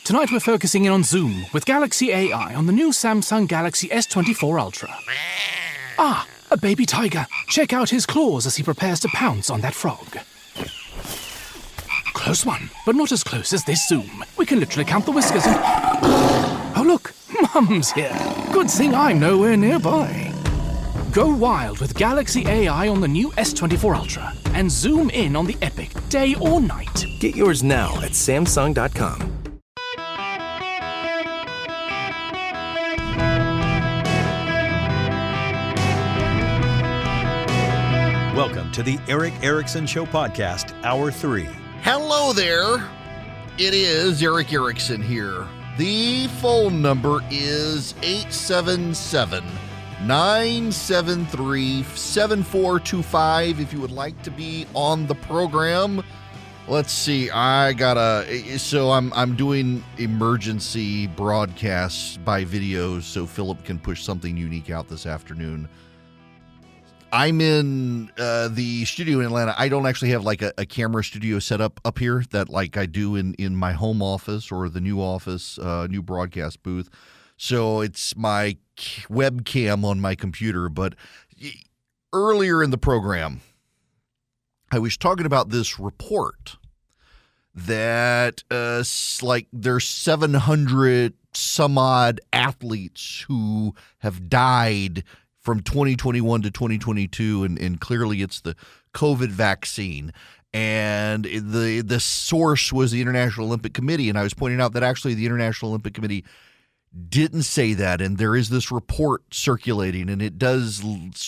Tonight we're focusing in on Zoom with Galaxy AI on the new Samsung Galaxy S24 Ultra. Ah, a baby tiger. Check out his claws as he prepares to pounce on that frog. Close one, but not as close as this Zoom. We can literally count the whiskers and... Oh look, Mum's here. Good thing I'm nowhere nearby. Go wild with Galaxy AI on the new S24 Ultra and zoom in on the epic day or night. Get yours now at Samsung.com. Welcome to the Eric Erickson Show Podcast, Hour 3. Hello there. It is Eric Erickson here. The phone number is 877-973-7425 if you would like to be on the program. Let's see, I'm doing emergency broadcasts by video so Philip can push something unique out this afternoon. I'm in the studio in Atlanta. I don't actually have like a camera studio set up here that like I do in my home office or the new office, new broadcast booth. So it's my webcam on my computer. But earlier in the program, I was talking about this report that there's 700 some odd athletes who have died from 2021 to 2022, and clearly it's the COVID vaccine. And the source was the International Olympic Committee, and I was pointing out that actually the International Olympic Committee didn't say that, and there is this report circulating, and it does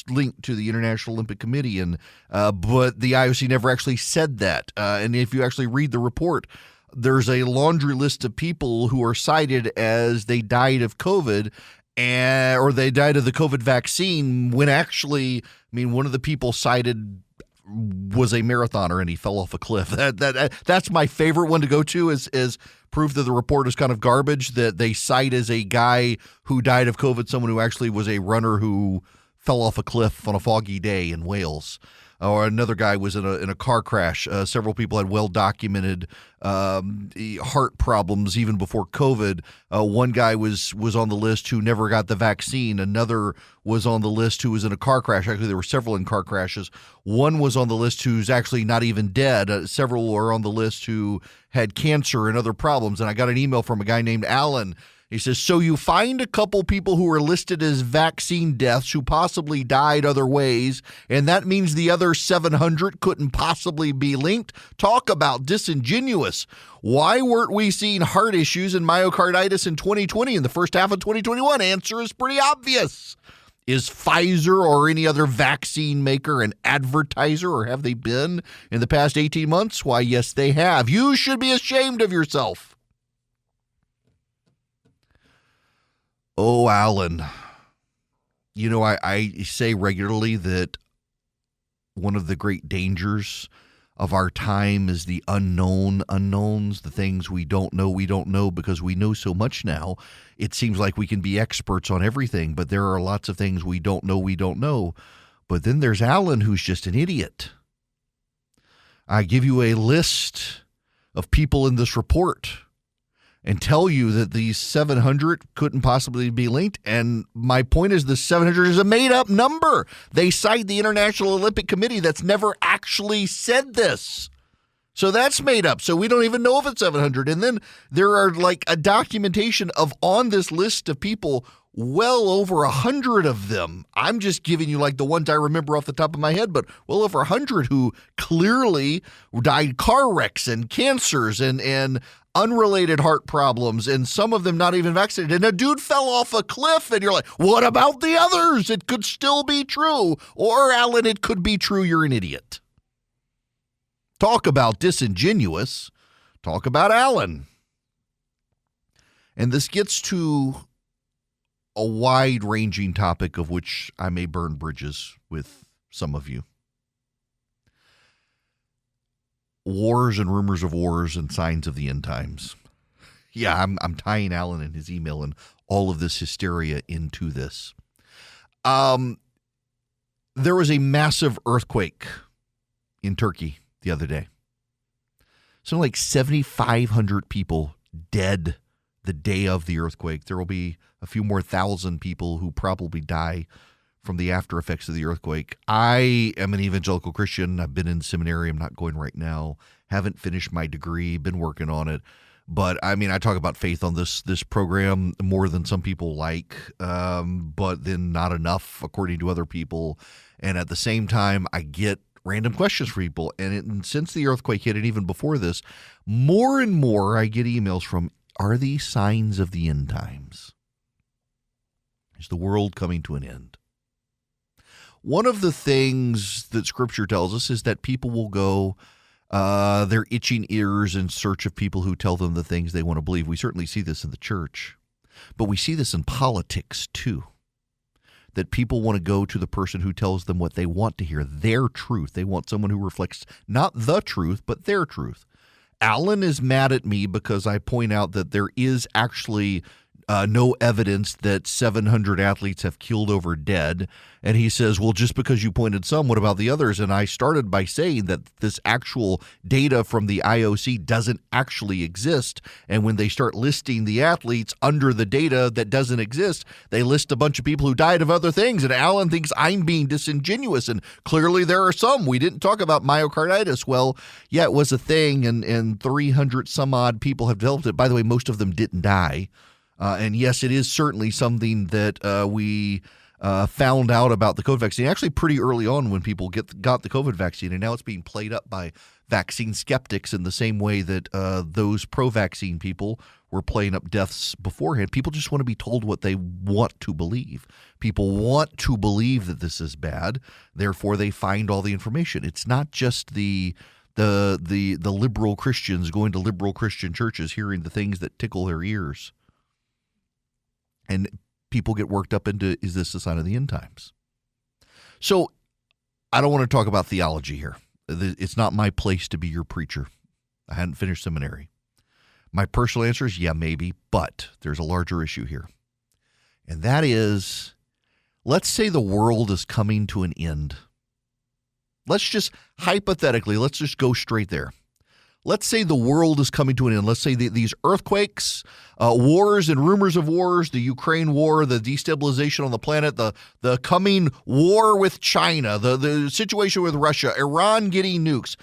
link to the International Olympic Committee, and but the IOC never actually said that. And if you actually read the report, there's a laundry list of people who are cited as they died of COVID, or they died of the COVID vaccine, when actually, I mean, one of the people cited was a marathoner and he fell off a cliff. That's my favorite one to go to is proof that the report is kind of garbage, that they cite as a guy who died of COVID someone who actually was a runner who fell off a cliff on a foggy day in Wales. Or another guy was in a car crash. Several people had well-documented heart problems even before COVID. One guy was on the list who never got the vaccine. Another was on the list who was in a car crash. Actually, there were several in car crashes. One was on the list who's actually not even dead. Several were on the list who had cancer and other problems. And I got an email from a guy named Alan. He says, so you find a couple people who are listed as vaccine deaths who possibly died other ways, and that means the other 700 couldn't possibly be linked? Talk about disingenuous. Why weren't we seeing heart issues and myocarditis in 2020 in the first half of 2021? Answer is pretty obvious. Is Pfizer or any other vaccine maker an advertiser, or have they been in the past 18 months? Why, yes, they have. You should be ashamed of yourself. Oh, Alan, you know, I say regularly that one of the great dangers of our time is the unknown unknowns, the things we don't know because we know so much now. It seems like we can be experts on everything, but there are lots of things we don't know. But then there's Alan, who's just an idiot. I give you a list of people in this report and tell you that these 700 couldn't possibly be linked. And my point is the 700 is a made-up number. They cite the International Olympic Committee that's never actually said this. So that's made up. So we don't even know if it's 700. And then there are like a documentation of on this list of people, well over 100 of them. I'm just giving you like the ones I remember off the top of my head, but well over 100 who clearly died car wrecks and cancers and unrelated heart problems, and some of them not even vaccinated. And a dude fell off a cliff, and you're like, what about the others? It could still be true. Or, Alan, it could be true. You're an idiot. Talk about disingenuous. Talk about Alan. And this gets to a wide-ranging topic of which I may burn bridges with some of you. Wars and rumors of wars and signs of the end times. Yeah, I'm tying Alan and his email and all of this hysteria into this. There was a massive earthquake in Turkey the other day. Something like 7,500 people dead the day of the earthquake. There will be a few more thousand people who probably die from the after effects of the earthquake. I am an evangelical Christian. I've been in seminary. I'm not going right now. Haven't finished my degree. Been working on it. But I mean, I talk about faith on this program more than some people like, but then not enough according to other people. And at the same time, I get random questions from people. And since the earthquake hit, and even before this, more and more I get emails from, are these signs of the end times? Is the world coming to an end? One of the things that Scripture tells us is that people will go their itching ears in search of people who tell them the things they want to believe. We certainly see this in the church, but we see this in politics too, that people want to go to the person who tells them what they want to hear, their truth. They want someone who reflects not the truth, but their truth. Alan is mad at me because I point out that there is actually no evidence that 700 athletes have killed over dead. And he says, well, just because you pointed some, what about the others? And I started by saying that this actual data from the IOC doesn't actually exist. And when they start listing the athletes under the data that doesn't exist, they list a bunch of people who died of other things. And Alan thinks I'm being disingenuous. And clearly there are some. We didn't talk about myocarditis. Well, yeah, it was a thing. And 300 some odd people have developed it. By the way, most of them didn't die. And yes, it is certainly something that we found out about the COVID vaccine actually pretty early on when people got the COVID vaccine. And now it's being played up by vaccine skeptics in the same way that those pro-vaccine people were playing up deaths beforehand. People just want to be told what they want to believe. People want to believe that this is bad. Therefore, they find all the information. It's not just the liberal Christians going to liberal Christian churches hearing the things that tickle their ears. And people get worked up into, is this a sign of the end times? So I don't want to talk about theology here. It's not my place to be your preacher. I hadn't finished seminary. My personal answer is, yeah, maybe, but there's a larger issue here. And that is, let's say the world is coming to an end. Let's just, hypothetically, let's just go straight there. Let's say the world is coming to an end. Let's say these earthquakes, wars and rumors of wars, the Ukraine war, the destabilization on the planet, the coming war with China, the situation with Russia, Iran getting nukes,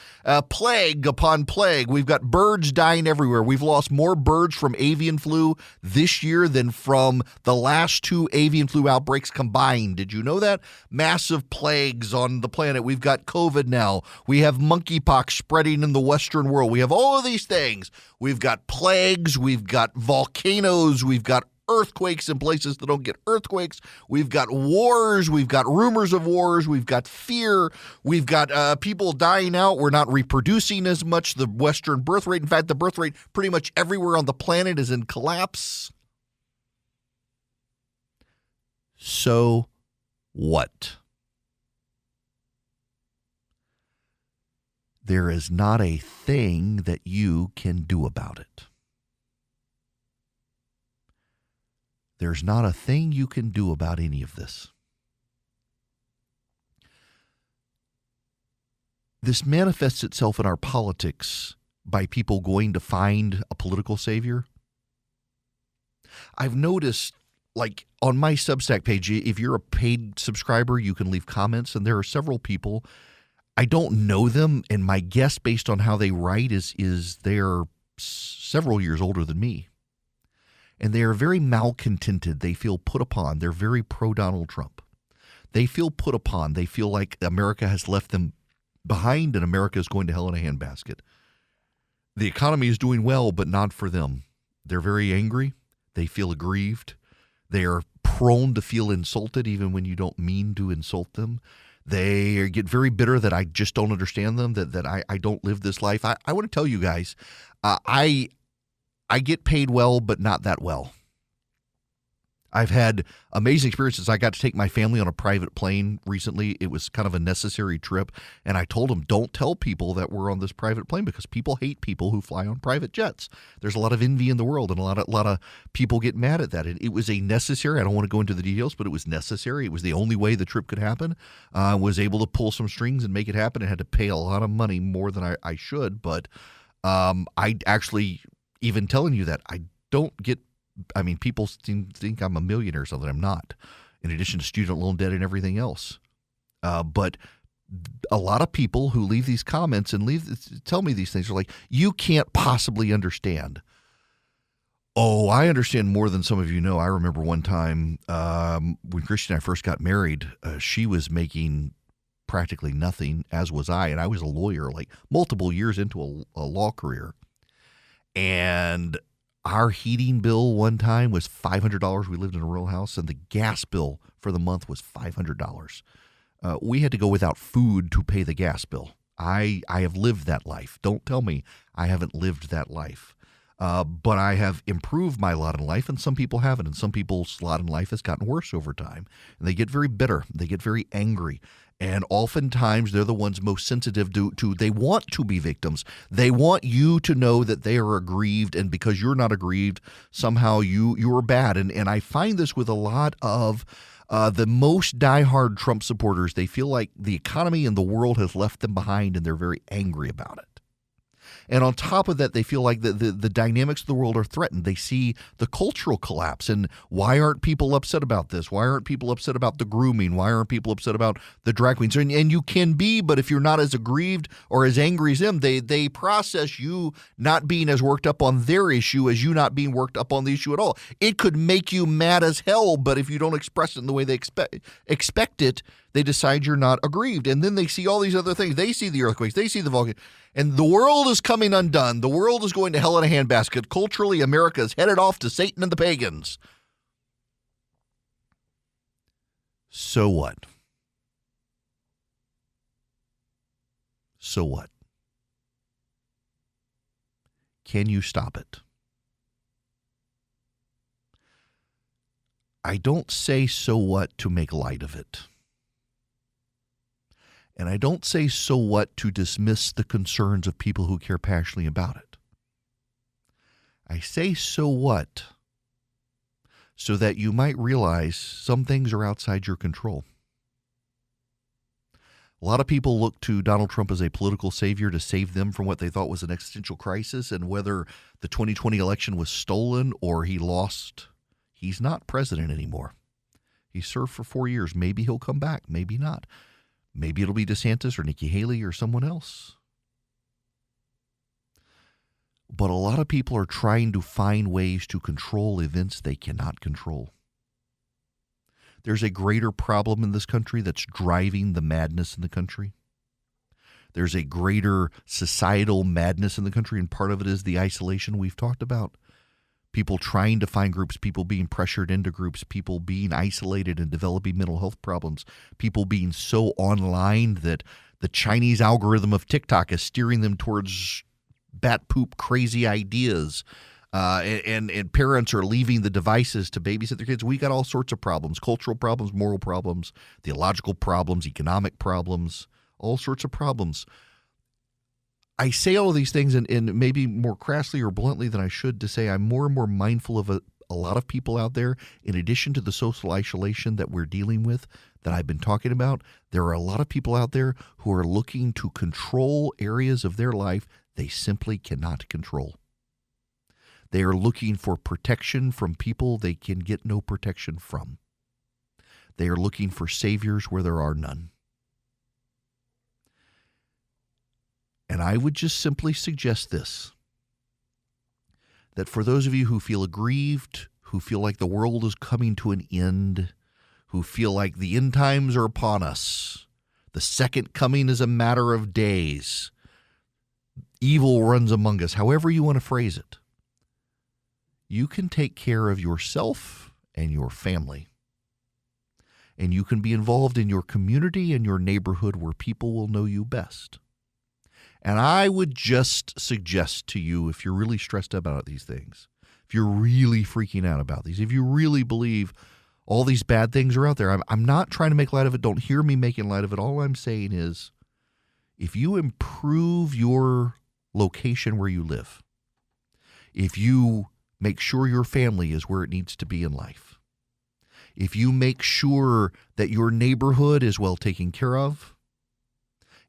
plague upon plague. We've got birds dying everywhere. We've lost more birds from avian flu this year than from the last 2 avian flu outbreaks combined. Did you know that? Massive plagues on the planet. We've got COVID now. We have monkeypox spreading in the Western world. We have all of these things. We've got plagues. We've got volcanoes. We've got earthquakes in places that don't get earthquakes. We've got wars. We've got rumors of wars. We've got fear. We've got people dying out. We're not reproducing as much. The Western birth rate, in fact, the birth rate pretty much everywhere on the planet is in collapse. So what? There is not a thing that you can do about it. There's not a thing you can do about any of this. This manifests itself in our politics by people going to find a political savior. I've noticed, like on my Substack page, if you're a paid subscriber, you can leave comments, and there are several people. I don't know them, and my guess based on how they write is they're several years older than me. And they are very malcontented. They feel put upon. They're very pro-Donald Trump. They feel put upon. They feel like America has left them behind and America is going to hell in a handbasket. The economy is doing well, but not for them. They're very angry. They feel aggrieved. They are prone to feel insulted even when you don't mean to insult them. They get very bitter that I just don't understand them, that I don't live this life. I want to tell you guys, I get paid well, but not that well. I've had amazing experiences. I got to take my family on a private plane recently. It was kind of a necessary trip. And I told them, don't tell people that we're on this private plane because people hate people who fly on private jets. There's a lot of envy in the world and a lot of people get mad at that. It was a necessary, I don't want to go into the details, but it was necessary. It was the only way the trip could happen. I was able to pull some strings and make it happen. I had to pay a lot of money, more than I should. But I actually, even telling you that, I don't get I mean, people think I'm a millionaire or something. I'm not, in addition to student loan debt and everything else. But a lot of people who leave these comments and tell me these things are like, you can't possibly understand. Oh, I understand more than some of you know. I remember one time when Christy and I first got married, she was making practically nothing, as was I, and I was a lawyer, like multiple years into a law career. And our heating bill one time was $500. We lived in a rural house, and the gas bill for the month was $500. We had to go without food to pay the gas bill. I have lived that life. Don't tell me I haven't lived that life. But I have improved my lot in life, and some people haven't. And some people's lot in life has gotten worse over time. And they get very bitter. They get very angry. And oftentimes they're the ones most sensitive to they want to be victims. They want you to know that they are aggrieved, and because you're not aggrieved, somehow you are bad. And I find this with a lot of the most diehard Trump supporters. They feel like the economy and the world has left them behind, and they're very angry about it. And on top of that, they feel like the dynamics of the world are threatened. They see the cultural collapse. And why aren't people upset about this? Why aren't people upset about the grooming? Why aren't people upset about the drag queens? And you can be, but if you're not as aggrieved or as angry as them, they process you not being as worked up on their issue as you not being worked up on the issue at all. It could make you mad as hell, but if you don't express it in the way they expect it, they decide you're not aggrieved. And then they see all these other things. They see the earthquakes. They see the volcano. And the world is coming undone. The world is going to hell in a handbasket. Culturally, America is headed off to Satan and the pagans. So what? So what? Can you stop it? I don't say so what to make light of it. And I don't say so what to dismiss the concerns of people who care passionately about it. I say so what so that you might realize some things are outside your control. A lot of people look to Donald Trump as a political savior to save them from what they thought was an existential crisis, and whether the 2020 election was stolen or he lost, he's not president anymore. He served for 4 years. Maybe he'll come back, maybe not. Maybe it'll be DeSantis or Nikki Haley or someone else. But a lot of people are trying to find ways to control events they cannot control. There's a greater problem in this country that's driving the madness in the country. There's a greater societal madness in the country, and part of it is the isolation we've talked about. People trying to find groups, people being pressured into groups, people being isolated and developing mental health problems, people being so online that the Chinese algorithm of TikTok is steering them towards bat poop crazy ideas. And parents are leaving the devices to babysit their kids. We got all sorts of problems, cultural problems, moral problems, theological problems, economic problems, all sorts of problems. I say all of these things and maybe more crassly or bluntly than I should to say I'm more and more mindful of a lot of people out there. In addition to the social isolation that we're dealing with that I've been talking about, there are a lot of people out there who are looking to control areas of their life they simply cannot control. They are looking for protection from people they can get no protection from. They are looking for saviors where there are none. And I would just simply suggest this, that for those of you who feel aggrieved, who feel like the world is coming to an end, who feel like the end times are upon us, the second coming is a matter of days, evil runs among us, however you want to phrase it, you can take care of yourself and your family. And you can be involved in your community and your neighborhood where people will know you best. And I would just suggest to you, if you're really stressed about these things, if you're really freaking out about these, if you really believe all these bad things are out there, I'm not trying to make light of it. Don't hear me making light of it. All I'm saying is, if you improve your location where you live, if you make sure your family is where it needs to be in life, if you make sure that your neighborhood is well taken care of,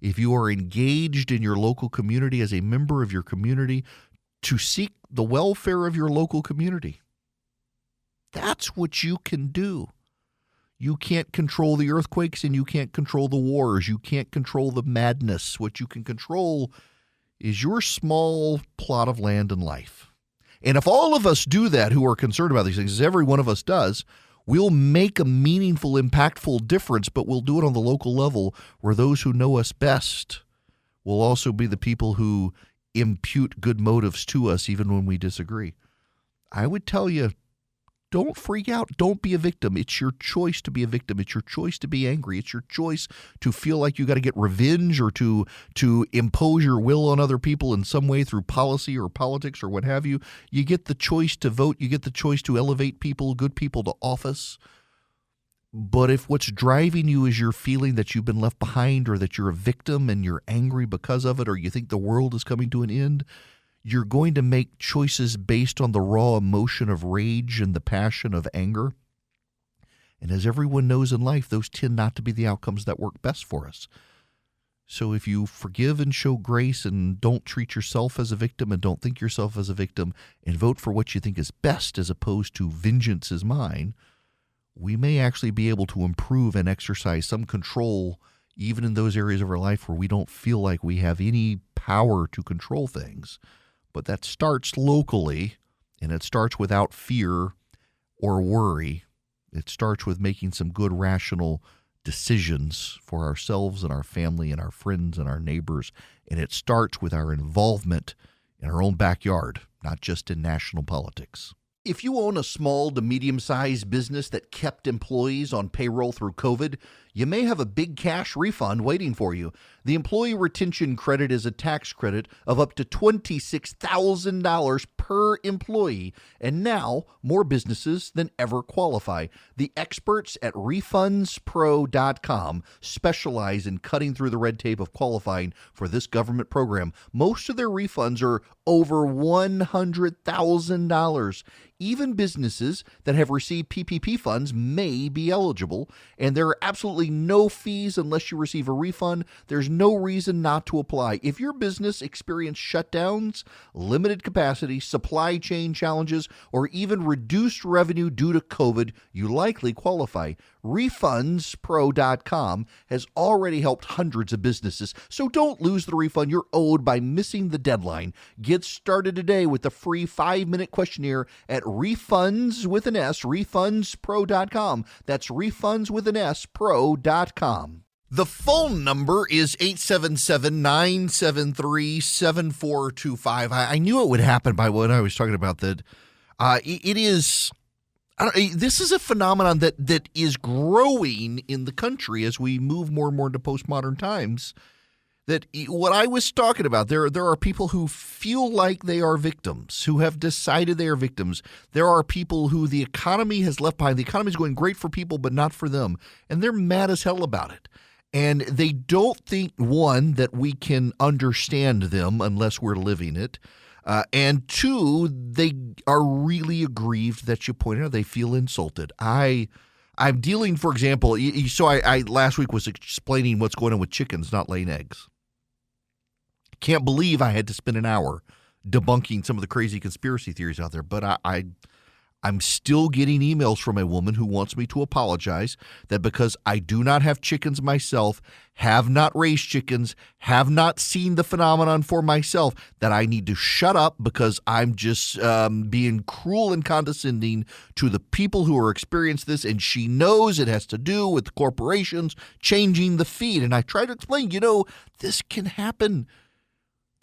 if you are engaged in your local community as a member of your community to seek the welfare of your local community, That's what you can do. You can't control the earthquakes and you can't control the wars. You can't control the madness. What you can control is your small plot of land and life. And if all of us do that who are concerned about these things, as every one of us does, we'll make a meaningful, impactful difference, but we'll do it on the local level where those who know us best will also be the people who impute good motives to us even when we disagree. I would tell you, don't freak out. Don't be a victim. It's your choice to be a victim. It's your choice to be angry. It's your choice to feel like you got to get revenge or to impose your will on other people in some way through policy or politics or what have you. You get the choice to vote. You get the choice to elevate people, good people, to office. But if what's driving you is your feeling that you've been left behind or that you're a victim and you're angry because of it or you think the world is coming to an end, you're going to make choices based on the raw emotion of rage and the passion of anger. And as everyone knows in life, those tend not to be the outcomes that work best for us. So if you forgive and show grace and don't treat yourself as a victim and don't think yourself as a victim and vote for what you think is best as opposed to vengeance is mine, we may actually be able to improve and exercise some control even in those areas of our life where we don't feel like we have any power to control things. But that starts locally, and it starts without fear or worry. It starts with making some good, rational decisions for ourselves and our family and our friends and our neighbors. And it starts with our involvement in our own backyard, not just in national politics. If you own a small to medium-sized business that kept employees on payroll through COVID, you may have a big cash refund waiting for you. The Employee Retention Credit is a tax credit of up to $26,000 per employee, and now more businesses than ever qualify. The experts at RefundsPro.com specialize in cutting through the red tape of qualifying for this government program. Most of their refunds are over $100,000. Even businesses that have received PPP funds may be eligible, and there are absolutely no fees unless you receive a refund. There's no reason not to apply. If your business experienced shutdowns, limited capacity, supply chain challenges, or even reduced revenue due to COVID, you likely qualify. RefundsPro.com has already helped hundreds of businesses, so don't lose the refund you're owed by missing the deadline. Get started today with the free 5-minute questionnaire at RefundsPro.com. That's RefundsPro.com. The phone number is 877-973-7425. I knew it would happen by what I was talking about, that it is... this is a phenomenon that is growing in the country as we move more and more into postmodern times. That what I was talking about, there are people who feel like they are victims, who have decided they are victims. There are people who the economy has left behind. The economy is going great for people, but not for them. And they're mad as hell about it. And they don't think, one, that we can understand them unless we're living it. And two, they are really aggrieved that you pointed out. They feel insulted. I'm dealing, for example, so I last week was explaining what's going on with chickens not laying eggs. Can't believe I had to spend an hour debunking some of the crazy conspiracy theories out there, but I'm still getting emails from a woman who wants me to apologize that because I do not have chickens myself, have not raised chickens, have not seen the phenomenon for myself, that I need to shut up because I'm just being cruel and condescending to the people who are experiencing this, and she knows it has to do with the corporations changing the feed. And I try to explain, this can happen.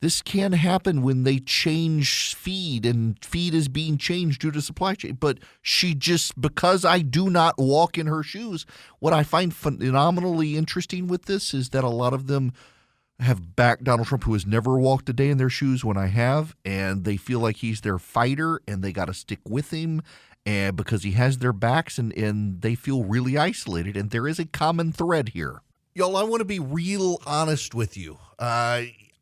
This can happen when they change feed, and feed is being changed due to supply chain. But she just, because I do not walk in her shoes, what I find phenomenally interesting with this is that a lot of them have backed Donald Trump, who has never walked a day in their shoes when I have, and they feel like he's their fighter and they got to stick with him and because he has their backs, and they feel really isolated. And there is a common thread here. Y'all, I want to be real honest with you.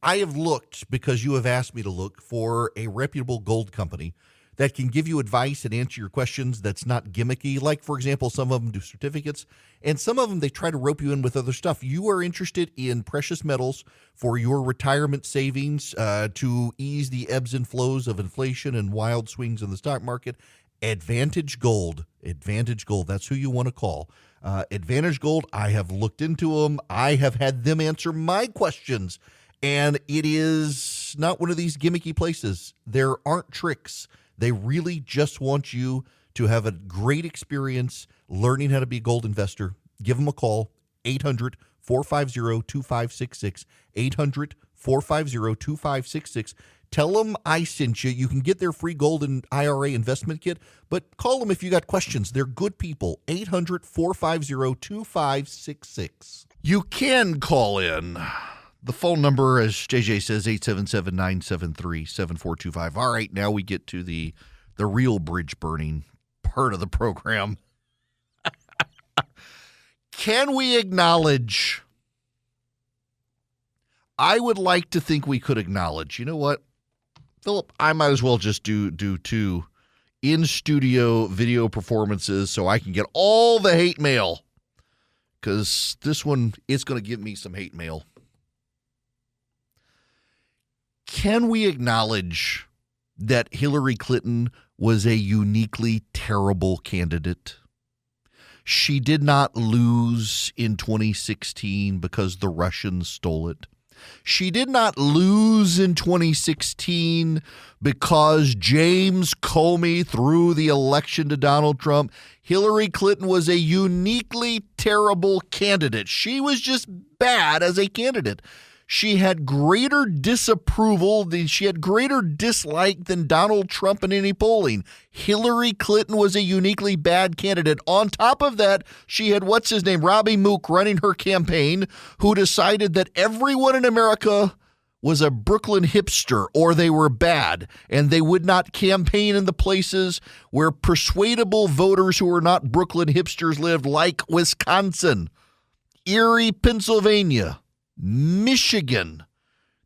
I have looked, because you have asked me to look, for a reputable gold company that can give you advice and answer your questions that's not gimmicky. Like, for example, some of them do certificates, and some of them they try to rope you in with other stuff. You are interested in precious metals for your retirement savings to ease the ebbs and flows of inflation and wild swings in the stock market. Advantage Gold. That's who you want to call. Advantage Gold, I have looked into them. I have had them answer my questions, and it is not one of these gimmicky places. There aren't tricks. They really just want you to have a great experience learning how to be a gold investor. Give them a call, 800-450-2566, 800-450-2566. Tell them I sent you. You can get their free gold and IRA investment kit, but call them if you got questions. They're good people. 800-450-2566. You can call in. The phone number, as JJ says, 877-973-7425. All right, now we get to the real bridge burning part of the program. Can we acknowledge? I would like to think we could acknowledge. You know what, Philip? I might as well just do two in-studio video performances so I can get all the hate mail, because this one is going to give me some hate mail. Can we acknowledge that Hillary Clinton was a uniquely terrible candidate? She did not lose in 2016 because the Russians stole it. She did not lose in 2016 because James Comey threw the election to Donald Trump. Hillary Clinton was a uniquely terrible candidate. She was just bad as a candidate. She had greater disapproval, she had greater dislike than Donald Trump in any polling. Hillary Clinton was a uniquely bad candidate. On top of that, she had, Robbie Mook running her campaign, who decided that everyone in America was a Brooklyn hipster or they were bad, and they would not campaign in the places where persuadable voters who were not Brooklyn hipsters lived, like Wisconsin, Erie, Pennsylvania, Michigan.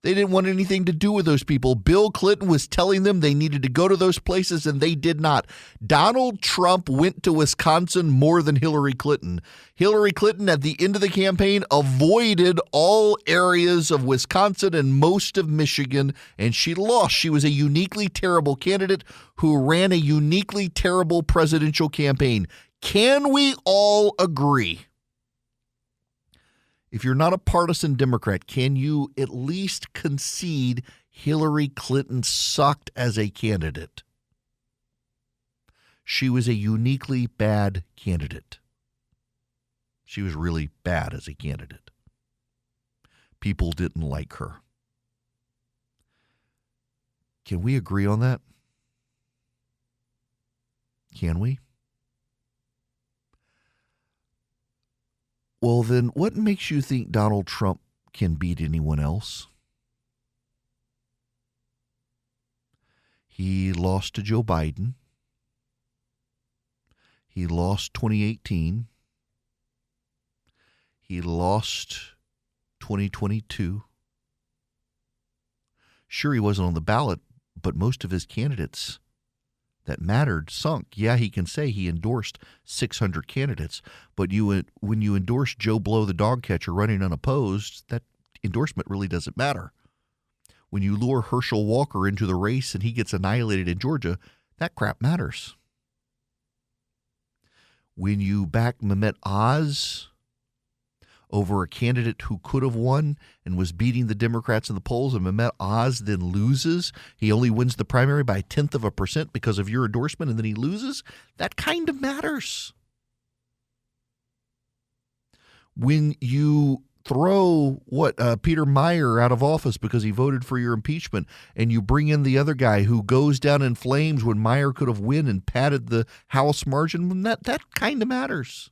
They didn't want anything to do with those people. Bill Clinton was telling them they needed to go to those places, and they did not. Donald Trump went to Wisconsin more than Hillary Clinton. Hillary Clinton, at the end of the campaign, avoided all areas of Wisconsin and most of Michigan, and she lost. She was a uniquely terrible candidate who ran a uniquely terrible presidential campaign. Can we all agree? If you're not a partisan Democrat, can you at least concede Hillary Clinton sucked as a candidate? She was a uniquely bad candidate. She was really bad as a candidate. People didn't like her. Can we agree on that? Can we? Well, then what makes you think Donald Trump can beat anyone else? He lost to Joe Biden. He lost 2018. He lost 2022. Sure, he wasn't on the ballot, but most of his candidates that mattered sunk. Yeah, he can say he endorsed 600 candidates, but when you endorse Joe Blow, the dog catcher, running unopposed, that endorsement really doesn't matter. When you lure Herschel Walker into the race and he gets annihilated in Georgia, that crap matters. When you back Mehmet Oz over a candidate who could have won and was beating the Democrats in the polls, and Mehmet Oz then loses. He only wins the primary by 0.1% because of your endorsement, and then he loses. That kind of matters. When you throw Peter Meyer out of office because he voted for your impeachment, and you bring in the other guy who goes down in flames when Meyer could have won and padded the House margin, that kind of matters.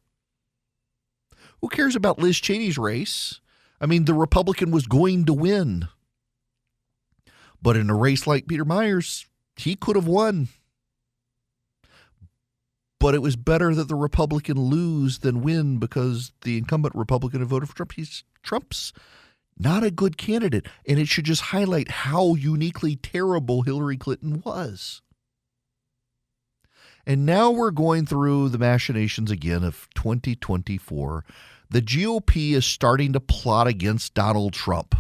Who cares about Liz Cheney's race? I mean, the Republican was going to win. But in a race like Peter Meyer's, he could have won. But it was better that the Republican lose than win, because the incumbent Republican had voted for Trump. Trump's not a good candidate. And it should just highlight how uniquely terrible Hillary Clinton was. And now we're going through the machinations again of 2024. The GOP is starting to plot against Donald Trump.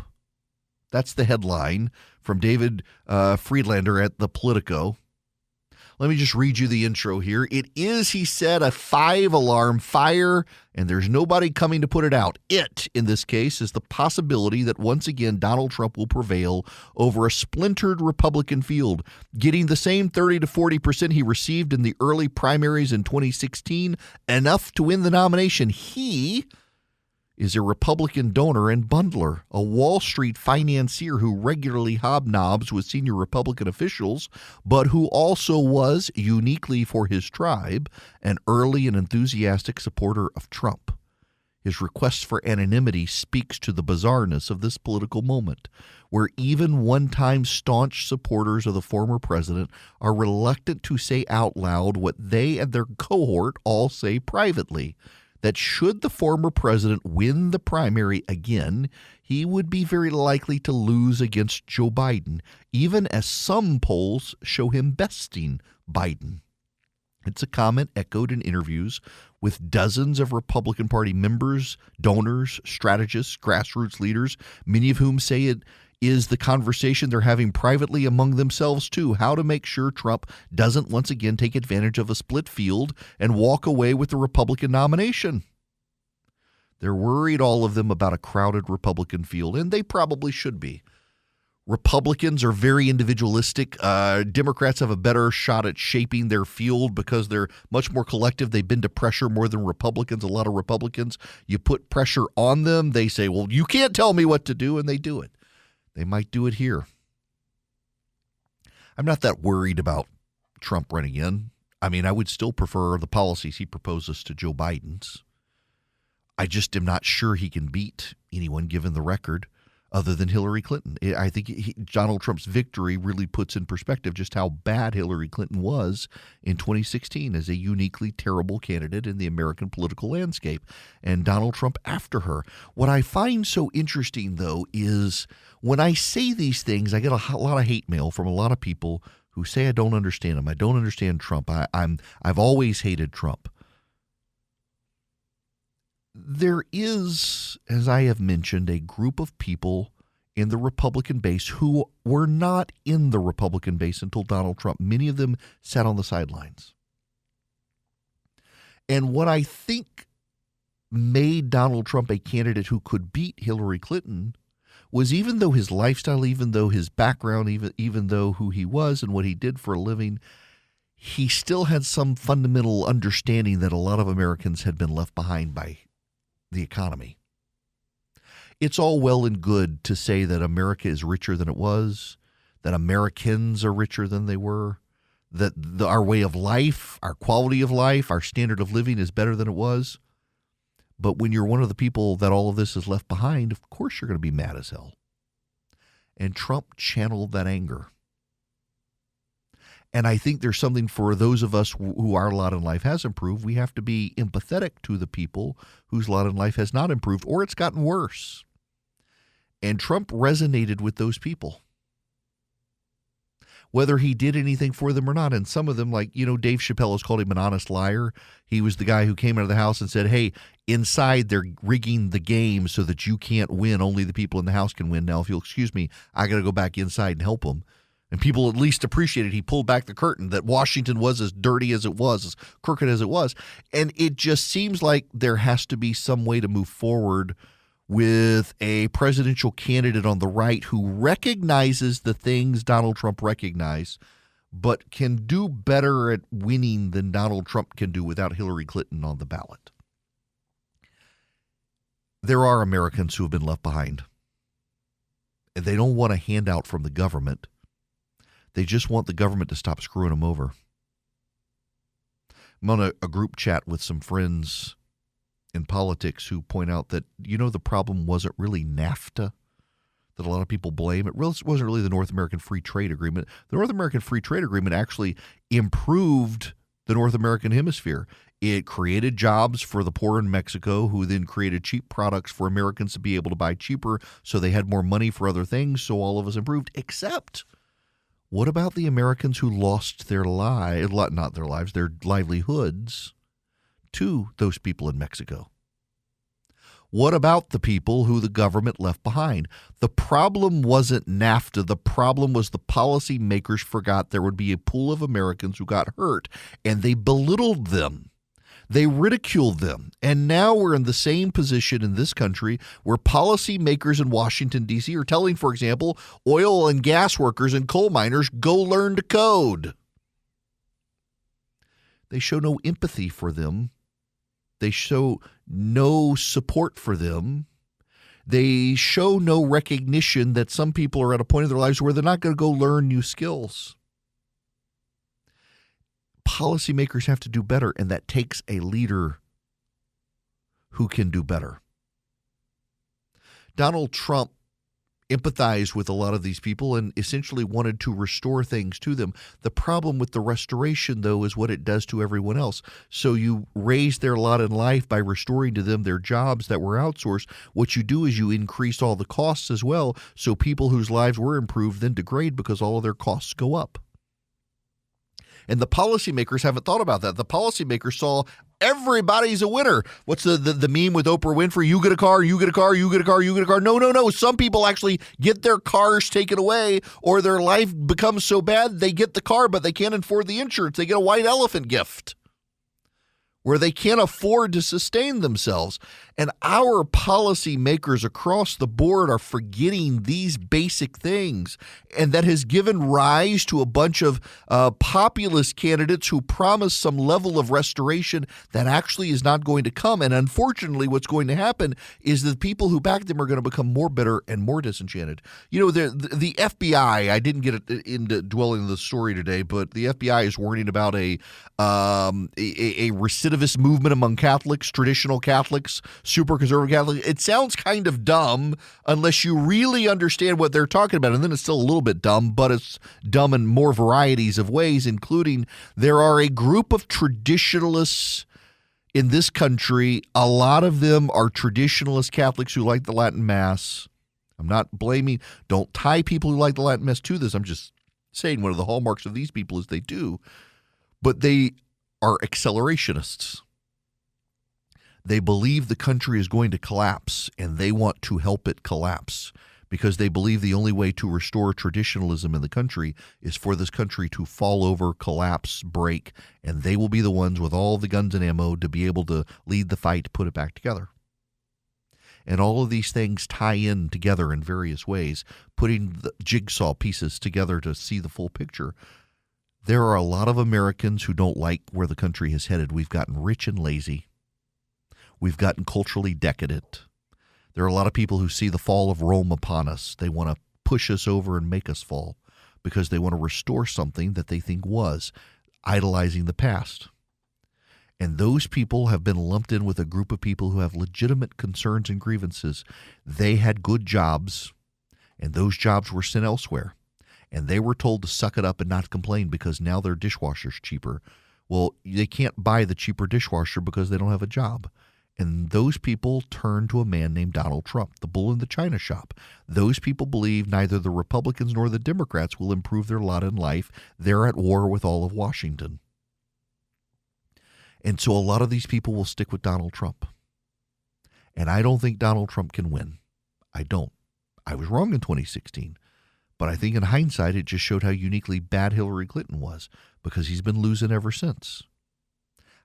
That's the headline from David Friedlander at the Politico. Let me just read you the intro here. It is, he said, a 5-alarm fire, and there's nobody coming to put it out. It, in this case, is the possibility that once again Donald Trump will prevail over a splintered Republican field, getting the same 30 to 40% he received in the early primaries in 2016, enough to win the nomination. He is a Republican donor and bundler, a Wall Street financier who regularly hobnobs with senior Republican officials, but who also was, uniquely for his tribe, an early and enthusiastic supporter of Trump. His request for anonymity speaks to the bizarreness of this political moment, where even one-time staunch supporters of the former president are reluctant to say out loud what they and their cohort all say privately, that should the former president win the primary again, he would be very likely to lose against Joe Biden, even as some polls show him besting Biden. It's a comment echoed in interviews with dozens of Republican Party members, donors, strategists, grassroots leaders, many of whom say it is the conversation they're having privately among themselves, too, how to make sure Trump doesn't once again take advantage of a split field and walk away with the Republican nomination. They're worried, all of them, about a crowded Republican field, and they probably should be. Republicans are very individualistic. Democrats have a better shot at shaping their field because they're much more collective. They've been to pressure more than Republicans. A lot of Republicans, you put pressure on them, they say, well, you can't tell me what to do, and they do it. They might do it here. I'm not that worried about Trump running in. I mean, I would still prefer the policies he proposes to Joe Biden's. I just am not sure he can beat anyone given the record other than Hillary Clinton. I think Donald Trump's victory really puts in perspective just how bad Hillary Clinton was in 2016 as a uniquely terrible candidate in the American political landscape, and Donald Trump after her. What I find so interesting, though, is when I say these things, I get a lot of hate mail from a lot of people who say I don't understand him. I don't understand Trump. I've always hated Trump. There is, as I have mentioned, a group of people in the Republican base who were not in the Republican base until Donald Trump. Many of them sat on the sidelines. And what I think made Donald Trump a candidate who could beat Hillary Clinton was, even though his lifestyle, even though his background, even though who he was and what he did for a living, he still had some fundamental understanding that a lot of Americans had been left behind by the economy. It's all well and good to say that America is richer than it was, that Americans are richer than they were, that our way of life, our quality of life, our standard of living is better than it was. But when you're one of the people that all of this is left behind, of course you're going to be mad as hell. And Trump channeled that anger. And I think there's something for those of us who our lot in life has improved. We have to be empathetic to the people whose lot in life has not improved, or it's gotten worse. And Trump resonated with those people, whether he did anything for them or not. And some of them, like, Dave Chappelle has called him an honest liar. He was the guy who came out of the house and said, hey, inside they're rigging the game so that you can't win. Only the people in the house can win. Now, if you'll excuse me, I got to go back inside and help them. And people at least appreciated he pulled back the curtain, that Washington was as dirty as it was, as crooked as it was. And it just seems like there has to be some way to move forward with a presidential candidate on the right who recognizes the things Donald Trump recognized, but can do better at winning than Donald Trump can do without Hillary Clinton on the ballot. There are Americans who have been left behind. And they don't want a handout from the government. They just want the government to stop screwing them over. I'm on a group chat with some friends in politics who point out that, the problem wasn't really NAFTA that a lot of people blame. It wasn't really the North American Free Trade Agreement. The North American Free Trade Agreement actually improved the North American hemisphere. It created jobs for the poor in Mexico, who then created cheap products for Americans to be able to buy cheaper, so they had more money for other things, so all of us improved, except What about the Americans who lost their not their lives, their livelihoods to those people in Mexico? What about the people who the government left behind? The problem wasn't NAFTA. The problem was the policymakers forgot there would be a pool of Americans who got hurt, and they belittled them. They ridiculed them. And now we're in the same position in this country where policymakers in Washington, D.C. are telling, for example, oil and gas workers and coal miners, go learn to code. They show no empathy for them. They show no support for them. They show no recognition that some people are at a point in their lives where they're not going to go learn new skills. Policymakers have to do better, and that takes a leader who can do better. Donald Trump empathized with a lot of these people and essentially wanted to restore things to them. The problem with the restoration, though, is what it does to everyone else. So you raise their lot in life by restoring to them their jobs that were outsourced. What you do is you increase all the costs as well, so people whose lives were improved then degrade because all of their costs go up. And the policymakers haven't thought about that. The policymakers saw everybody's a winner. What's the meme with Oprah Winfrey? You get a car, you get a car, you get a car, you get a car. No. Some people actually get their cars taken away, or their life becomes so bad they get the car, but they can't afford the insurance. They get a white elephant gift where they can't afford to sustain themselves. And our policymakers across the board are forgetting these basic things. And that has given rise to a bunch of populist candidates who promise some level of restoration that actually is not going to come. And unfortunately, what's going to happen is that the people who back them are going to become more bitter and more disenchanted. You know, the FBI, I didn't get into dwelling on the story today, but the FBI is warning about a recidivist movement among Catholics, traditional Catholics, super conservative Catholics. It sounds kind of dumb unless you really understand what they're talking about. And then it's still a little bit dumb, but it's dumb in more varieties of ways, including there are a group of traditionalists in this country. A lot of them are traditionalist Catholics who like the Latin Mass. I'm not blaming, don't tie people who like the Latin Mass to this. I'm just saying one of the hallmarks of these people is they do. But they are accelerationists. They believe the country is going to collapse, and they want to help it collapse because they believe the only way to restore traditionalism in the country is for this country to fall over, collapse, break, and they will be the ones with all the guns and ammo to be able to lead the fight, put it back together. And all of these things tie in together in various ways, putting the jigsaw pieces together to see the full picture. There are a lot of Americans who don't like where the country is headed. We've gotten rich and lazy. We've gotten culturally decadent. There are a lot of people who see the fall of Rome upon us. They want to push us over and make us fall because they want to restore something that they think was, idolizing the past. And those people have been lumped in with a group of people who have legitimate concerns and grievances. They had good jobs, and those jobs were sent elsewhere. And they were told to suck it up and not complain because now their dishwasher's cheaper. Well, they can't buy the cheaper dishwasher because they don't have a job. And those people turn to a man named Donald Trump, the bull in the china shop. Those people believe neither the Republicans nor the Democrats will improve their lot in life. They're at war with all of Washington. And so a lot of these people will stick with Donald Trump. And I don't think Donald Trump can win. I don't. I was wrong in 2016. But I think in hindsight, it just showed how uniquely bad Hillary Clinton was because he's been losing ever since.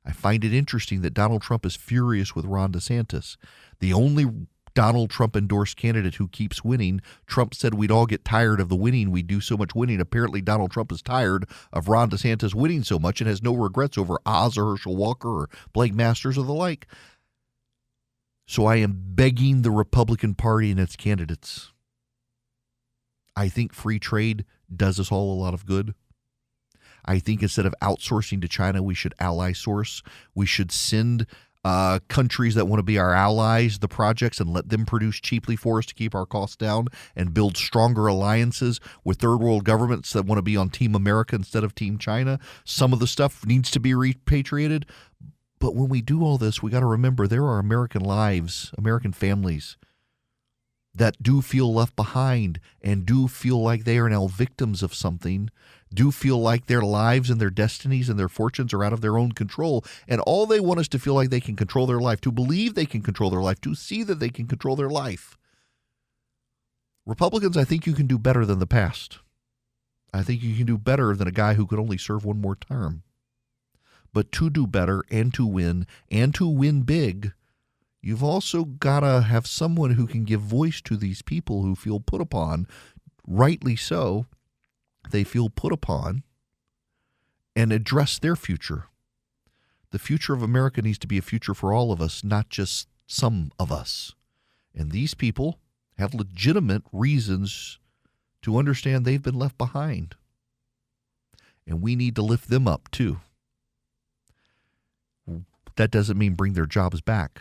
I find it interesting that Donald Trump is furious with Ron DeSantis. The only Donald Trump endorsed candidate who keeps winning. Trump said we'd all get tired of the winning. We do so much winning. Apparently, Donald Trump is tired of Ron DeSantis winning so much and has no regrets over Oz or Herschel Walker or Blake Masters or the like. So I am begging the Republican Party and its candidates. I think free trade does us all a lot of good. I think instead of outsourcing to China, we should ally source. We should send countries that want to be our allies the projects and let them produce cheaply for us to keep our costs down and build stronger alliances with third world governments that want to be on Team America instead of Team China. Some of the stuff needs to be repatriated. But when we do all this, we got to remember there are American lives, American families that do feel left behind and do feel like they are now victims of something, do feel like their lives and their destinies and their fortunes are out of their own control. And all they want is to feel like they can control their life, to believe they can control their life, to see that they can control their life. Republicans, I think you can do better than the past. I think you can do better than a guy who could only serve one more term. But to do better and to win big, you've also got to have someone who can give voice to these people who feel put upon, rightly so. They feel put upon, and address their future. The future of America needs to be a future for all of us, not just some of us. And these people have legitimate reasons to understand they've been left behind. And we need to lift them up too. That doesn't mean bring their jobs back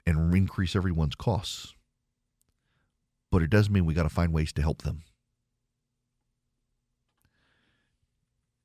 and increase everyone's costs. But it does mean we got to find ways to help them.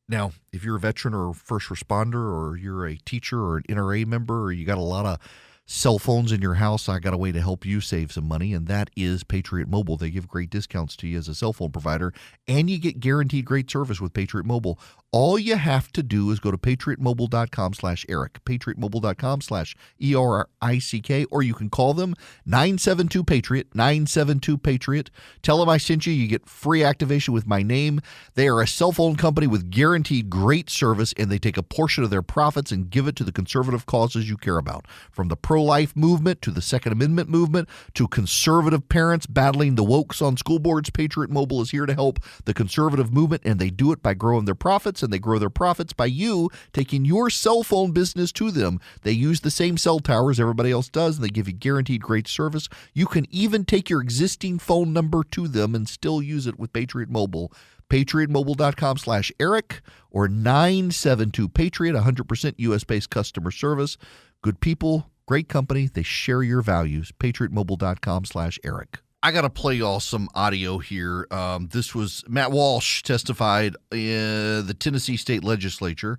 Now, if you're a veteran or a first responder, or you're a teacher or an NRA member, or you got a lot of cell phones in your house, I got a way to help you save some money, and that is Patriot Mobile. They give great discounts to you as a cell phone provider, and you get guaranteed great service with Patriot Mobile. All you have to do is go to patriotmobile.com/Eric, patriotmobile.com/ERICK, or you can call them 972-PATRIOT, 972-PATRIOT. Tell them I sent you. You get free activation with my name. They are a cell phone company with guaranteed great service, and they take a portion of their profits and give it to the conservative causes you care about. From the pro-life movement to the Second Amendment movement to conservative parents battling the wokes on school boards, Patriot Mobile is here to help the conservative movement, and they do it by growing their profits, and they grow their profits by you taking your cell phone business to them. They use the same cell towers everybody else does, and they give you guaranteed great service. You can even take your existing phone number to them and still use it with Patriot Mobile. patriotmobile.com/Eric or 972-PATRIOT, 100% U.S.-based customer service. Good people, great company. They share your values. patriotmobile.com/Eric. I got to play y'all some audio here. This was Matt Walsh testified in the Tennessee State Legislature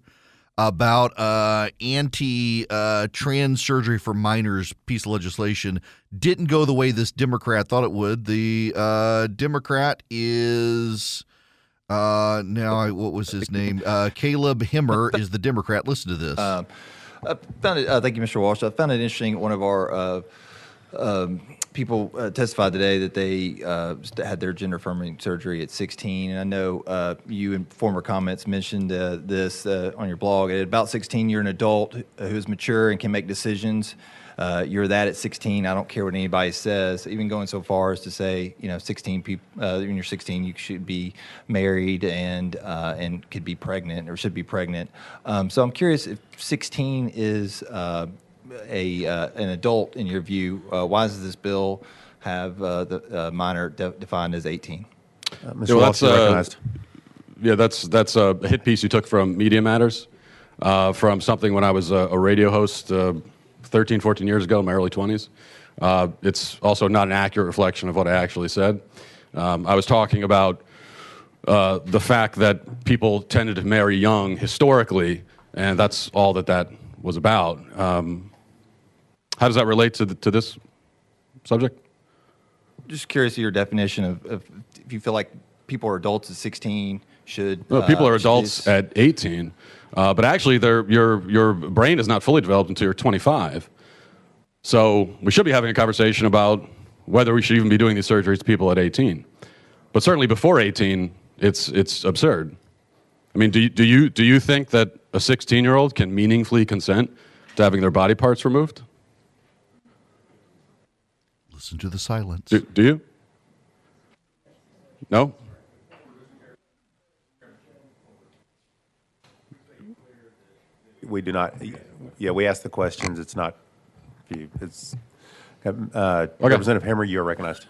about anti-trans surgery for minors piece of legislation. Didn't go the way this Democrat thought it would. The Democrat is what was his name? Caleb Hemmer is the Democrat. Listen to this. I found it. Thank you, Mr. Walsh. I found it interesting. One of our people testified today that they had their gender affirming surgery at 16. And I know you in former comments mentioned this on your blog. At about 16, you're an adult who is mature and can make decisions. You're that at 16. I don't care what anybody says. Even going so far as to say, 16 people. When you're 16, you should be married and could be pregnant or should be pregnant. So I'm curious if 16 is an adult in your view. Why does this bill have the minor defined as 18? Mr. Walsh, recognized. Yeah, that's a hit piece you took from Media Matters, from something when I was a radio host 13, 14 years ago, in my early 20s. It's also not an accurate reflection of what I actually said. I was talking about the fact that people tended to marry young historically, and that's all that was about. How does that relate to this subject? Just curious of your definition of if you feel like people are adults at 16 should. Well, people are adults at 18, but actually, your brain is not fully developed until you're 25. So we should be having a conversation about whether we should even be doing these surgeries to people at 18. But certainly before 18, it's absurd. I mean, do you think that a 16-year-old can meaningfully consent to having their body parts removed? Listen to the silence. Do you? No? We do not. Yeah, we ask the questions. It's not. It's Representative Hemmer. You are recognized.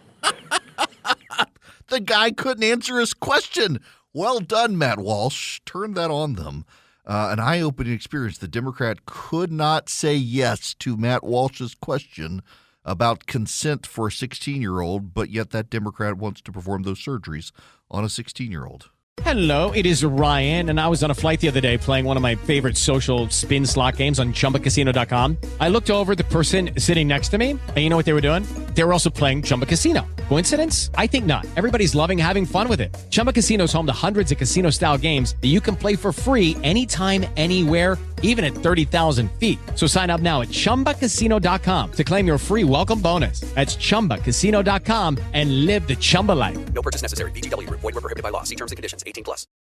The guy couldn't answer his question. Well done, Matt Walsh. Turn that on them. An eye-opening experience. The Democrat could not say yes to Matt Walsh's question about consent for a 16-year-old, but yet that Democrat wants to perform those surgeries on a 16-year-old. Hello, it is Ryan, and I was on a flight the other day playing one of my favorite social spin slot games on ChumbaCasino.com. I looked over at the person sitting next to me, and you know what they were doing? They were also playing Chumba Casino. Coincidence? I think not. Everybody's loving having fun with it. Chumba Casino is home to hundreds of casino-style games that you can play for free anytime, anywhere, even at 30,000 feet. So sign up now at ChumbaCasino.com to claim your free welcome bonus. That's ChumbaCasino.com and live the Chumba life. No purchase necessary. VGW Group. Void where prohibited by law. See terms and conditions. 18+.